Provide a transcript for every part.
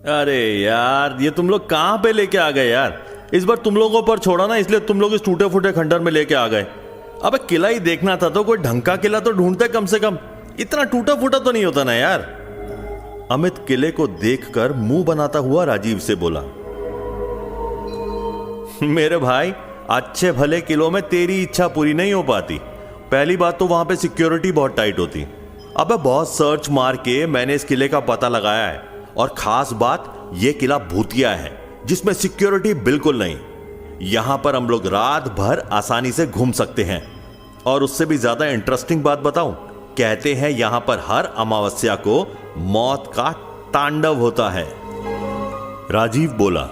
अरे यार, ये तुम लोग कहाँ पे लेके आ गए यार। इस बार तुम लोगों पर छोड़ा ना, इसलिए तुम लोग इस टूटे फूटे खंडर में लेके आ गए। अबे किला ही देखना था तो कोई ढंग का किला तो ढूंढते कम से कम। इतना टूटा फूटा तो नहीं होता ना यार। अमित किले को देखकर मुंह बनाता हुआ राजीव से बोला, मेरे भाई, अच्छे भले किलों में तेरी इच्छा पूरी नहीं हो पाती। पहली बात तो वहां पे सिक्योरिटी बहुत टाइट होती। अबे बहुत सर्च मार के मैंने इस किले का पता लगाया है, और खास बात यह किला भूतिया है जिसमें सिक्योरिटी बिल्कुल नहीं। यहां पर हम लोग रात भर आसानी से घूम सकते हैं। और उससे भी ज्यादा इंटरेस्टिंग बात बताऊं, कहते हैं यहां पर हर अमावस्या को मौत का तांडव होता है। राजीव बोला,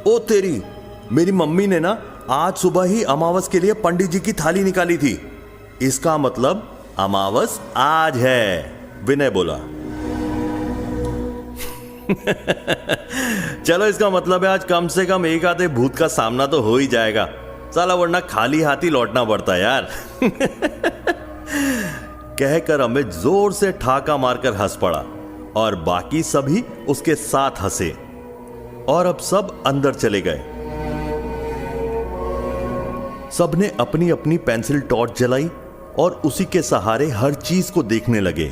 ओ तेरी, मेरी मम्मी ने ना आज सुबह ही अमावस के लिए पंडित जी की थाली निकाली थी। इसका मतलब अमावस आज है, विनय बोला। चलो, इसका मतलब है आज कम से कम एक आधे भूत का सामना तो हो ही जाएगा। साला वरना खाली हाथ ही लौटना पड़ता यार। कहकर अमित जोर से ठाका मारकर हंस पड़ा और बाकी सभी उसके साथ हंसे। और अब सब अंदर चले गए। सबने अपनी अपनी पेंसिल टॉर्च जलाई और उसी के सहारे हर चीज को देखने लगे।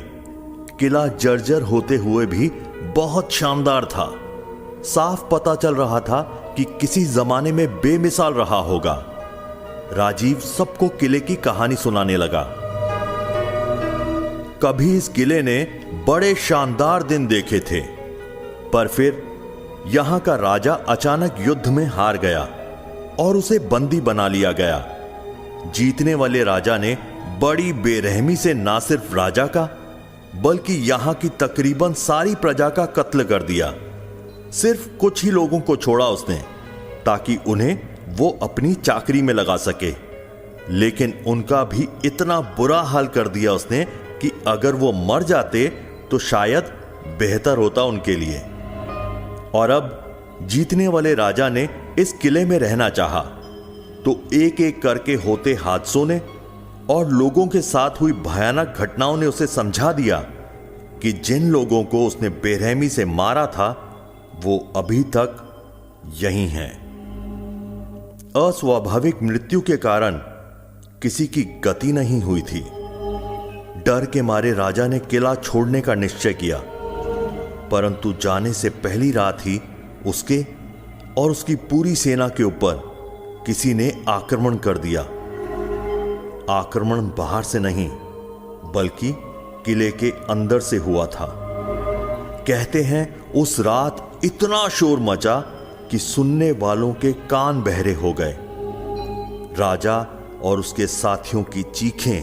किला जर्जर होते हुए भी बहुत शानदार था। साफ पता चल रहा था कि किसी जमाने में बेमिसाल रहा होगा। राजीव सबको किले की कहानी सुनाने लगा। कभी इस किले ने बड़े शानदार दिन देखे थे, पर फिर यहां का राजा अचानक युद्ध में हार गया और उसे बंदी बना लिया गया। जीतने वाले राजा ने बड़ी बेरहमी से ना सिर्फ राजा का बल्कि यहां की तकरीबन सारी प्रजा का कत्ल कर दिया। सिर्फ कुछ ही लोगों को छोड़ा उसने, ताकि उन्हें वो अपनी चाकरी में लगा सके। लेकिन उनका भी इतना बुरा हाल कर दिया उसने कि अगर वो मर जाते तो शायद बेहतर होता उनके लिए। और अब जीतने वाले राजा ने इस किले में रहना चाहा, तो एक एक करके होते हादसों ने और लोगों के साथ हुई भयानक घटनाओं ने उसे समझा दिया कि जिन लोगों को उसने बेरहमी से मारा था वो अभी तक यहीं हैं। अस्वाभाविक मृत्यु के कारण किसी की गति नहीं हुई थी। डर के मारे राजा ने किला छोड़ने का निश्चय किया, परंतु जाने से पहली रात ही उसके और उसकी पूरी सेना के ऊपर किसी ने आक्रमण कर दिया। आक्रमण बाहर से नहीं बल्कि किले के अंदर से हुआ था। कहते हैं उस रात इतना शोर मचा कि सुनने वालों के कान बहरे हो गए। राजा और उसके साथियों की चीखें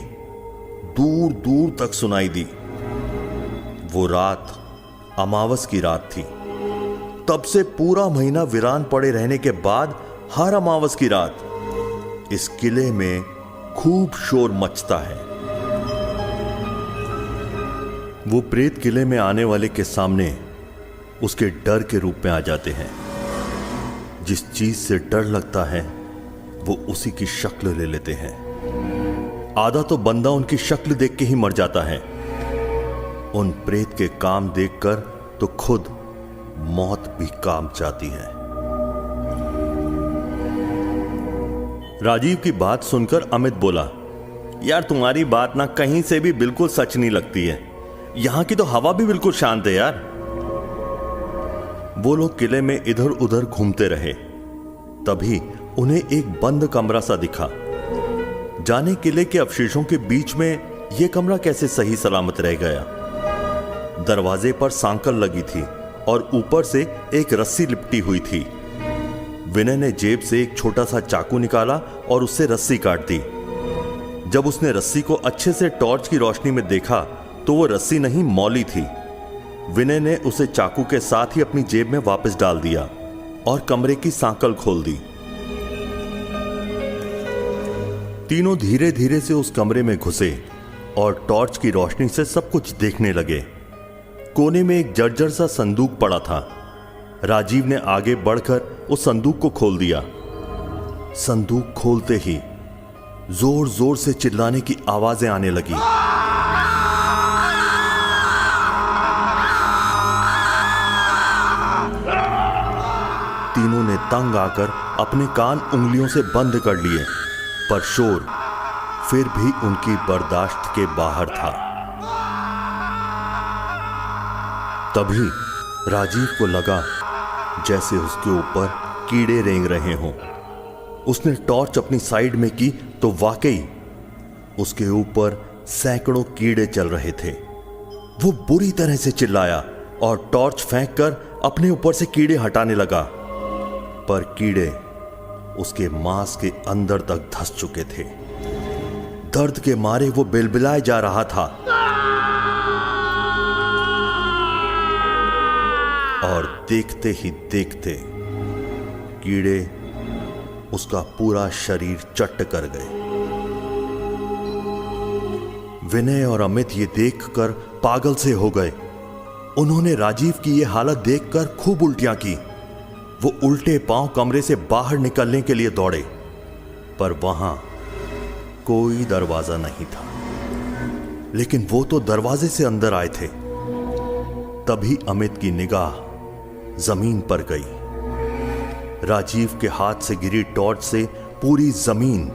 दूर दूर तक सुनाई दी। वो रात अमावस की रात थी। तब से पूरा महीना वीरान पड़े रहने के बाद हर अमावस की रात इस किले में खूब शोर मचता है। वो प्रेत किले में आने वाले के सामने उसके डर के रूप में आ जाते हैं। जिस चीज से डर लगता है वो उसी की शक्ल ले लेते हैं। आधा तो बंदा उनकी शक्ल देख के ही मर जाता है। उन प्रेत के काम देखकर तो खुद मौत भी काम जाती है। राजीव की बात सुनकर अमित बोला, यार तुम्हारी बात ना कहीं से भी बिल्कुल सच नहीं लगती है। यहां की तो हवा भी बिल्कुल शांत है यार। वो लोग किले में इधर उधर घूमते रहे। तभी उन्हें एक बंद कमरा सा दिखा। जाने किले के अवशेषों के बीच में यह कमरा कैसे सही सलामत रह गया। दरवाजे पर सांकल लगी थी और ऊपर से एक रस्सी लिपटी हुई थी। विनय ने जेब से एक छोटा सा चाकू निकाला और उससे रस्सी काट दी। जब उसने रस्सी को अच्छे से टॉर्च की रोशनी में देखा तो वो रस्सी नहीं, मौली थी। विनय ने उसे चाकू के साथ ही अपनी जेब में वापस डाल दिया और कमरे की सांकल खोल दी। तीनों धीरे धीरे से उस कमरे में घुसे और टॉर्च की रोशनी से सब कुछ देखने लगे। कोने में एक जर्जर सा संदूक पड़ा था। राजीव ने आगे बढ़कर उस संदूक को खोल दिया। संदूक खोलते ही जोर जोर से चिल्लाने की आवाजें आने लगी। तंग आकर अपने कान उंगलियों से बंद कर लिए, पर शोर फिर भी उनकी बर्दाश्त के बाहर था। तभी राजीव को लगा जैसे उसके ऊपर कीड़े रेंग रहे हों। उसने टॉर्च अपनी साइड में की तो वाकई उसके ऊपर सैकड़ों कीड़े चल रहे थे। वो बुरी तरह से चिल्लाया और टॉर्च फेंककर अपने ऊपर से कीड़े हटाने लगा, पर कीड़े उसके मांस के अंदर तक धंस चुके थे। दर्द के मारे वो बिलबिलाए जा रहा था और देखते ही देखते कीड़े उसका पूरा शरीर चट्ट कर गए। विनय और अमित ये देखकर पागल से हो गए। उन्होंने राजीव की ये हालत देखकर खूब उल्टियां की। वो उल्टे पांव कमरे से बाहर निकलने के लिए दौड़े, पर वहां कोई दरवाजा नहीं था। लेकिन वो तो दरवाजे से अंदर आए थे। तभी अमित की निगाह जमीन पर गई। राजीव के हाथ से गिरी टॉर्च से पूरी जमीन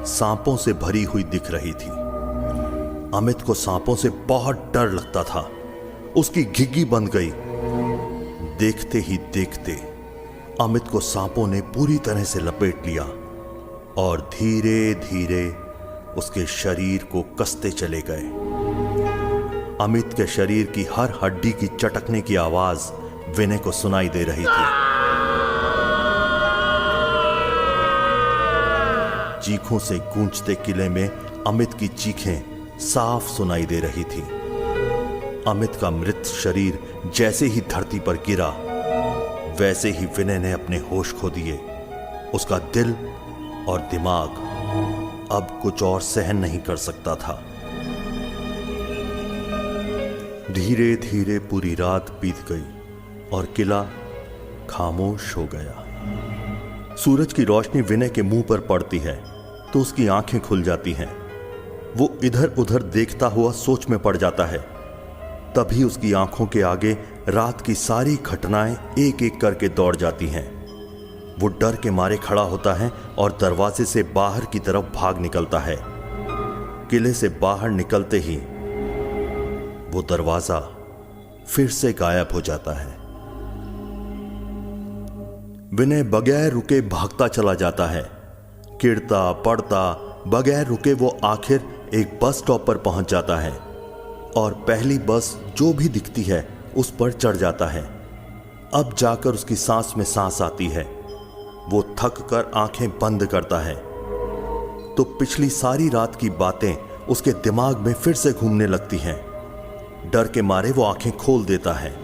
सांपों से भरी हुई दिख रही थी। अमित को सांपों से बहुत डर लगता था। उसकी घिघी बंद गई। देखते ही देखते अमित को सांपों ने पूरी तरह से लपेट लिया और धीरे धीरे उसके शरीर को कसते चले गए। अमित के शरीर की हर हड्डी की चटकने की आवाज विनय को सुनाई दे रही थी। चीखों से गूंजते किले में अमित की चीखें साफ सुनाई दे रही थी। अमित का मृत शरीर जैसे ही धरती पर गिरा, वैसे ही विनय ने अपने होश खो दिए। उसका दिल और दिमाग अब कुछ और सहन नहीं कर सकता था। धीरे धीरे पूरी रात बीत गई और किला खामोश हो गया। सूरज की रोशनी विनय के मुंह पर पड़ती है तो उसकी आंखें खुल जाती हैं। वो इधर उधर देखता हुआ सोच में पड़ जाता है। तभी उसकी आंखों के आगे रात की सारी घटनाएं एक एक करके दौड़ जाती हैं। वो डर के मारे खड़ा होता है और दरवाजे से बाहर की तरफ भाग निकलता है। किले से बाहर निकलते ही वो दरवाजा फिर से गायब हो जाता है। विनय बगैर रुके भागता चला जाता है। गिरता पड़ता बगैर रुके वो आखिर एक बस स्टॉप पर पहुंच जाता है और पहली बस जो भी दिखती है उस पर चढ़ जाता है। अब जाकर उसकी सांस में सांस आती है। वो थक कर आंखें बंद करता है तो पिछली सारी रात की बातें उसके दिमाग में फिर से घूमने लगती हैं। डर के मारे वो आंखें खोल देता है।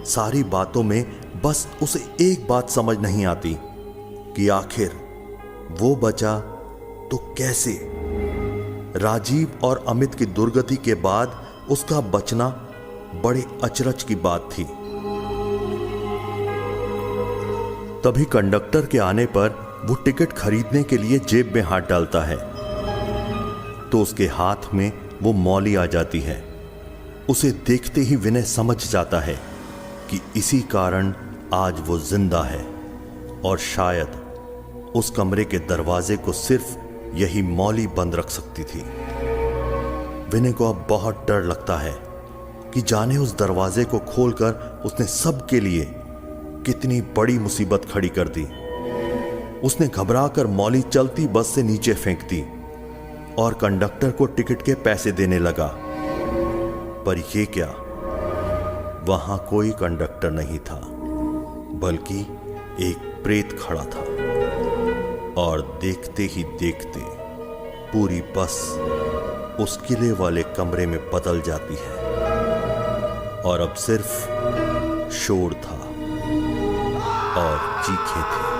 सारी बातों में बस उसे एक बात समझ नहीं आती कि आखिर वो बचा तो कैसे। राजीव और अमित की दुर्गति के बाद उसका बचना बड़े अचरज की बात थी। तभी कंडक्टर के आने पर वो टिकट खरीदने के लिए जेब में हाथ डालता है तो उसके हाथ में वो मौली आ जाती है। उसे देखते ही विनय समझ जाता है कि इसी कारण आज वो जिंदा है और शायद उस कमरे के दरवाजे को सिर्फ यही मौली बंद रख सकती थी। विनय को अब बहुत डर लगता है कि जाने उस दरवाजे को खोलकर उसने सबके लिए कितनी बड़ी मुसीबत खड़ी कर दी। उसने घबराकर मौली चलती बस से नीचे फेंक दी और कंडक्टर को टिकट के पैसे देने लगा। पर यह क्या, वहां कोई कंडक्टर नहीं था बल्कि एक प्रेत खड़ा था। और देखते ही देखते पूरी बस उस किले वाले कमरे में बदल जाती है और अब सिर्फ शोर था और चीखें थी।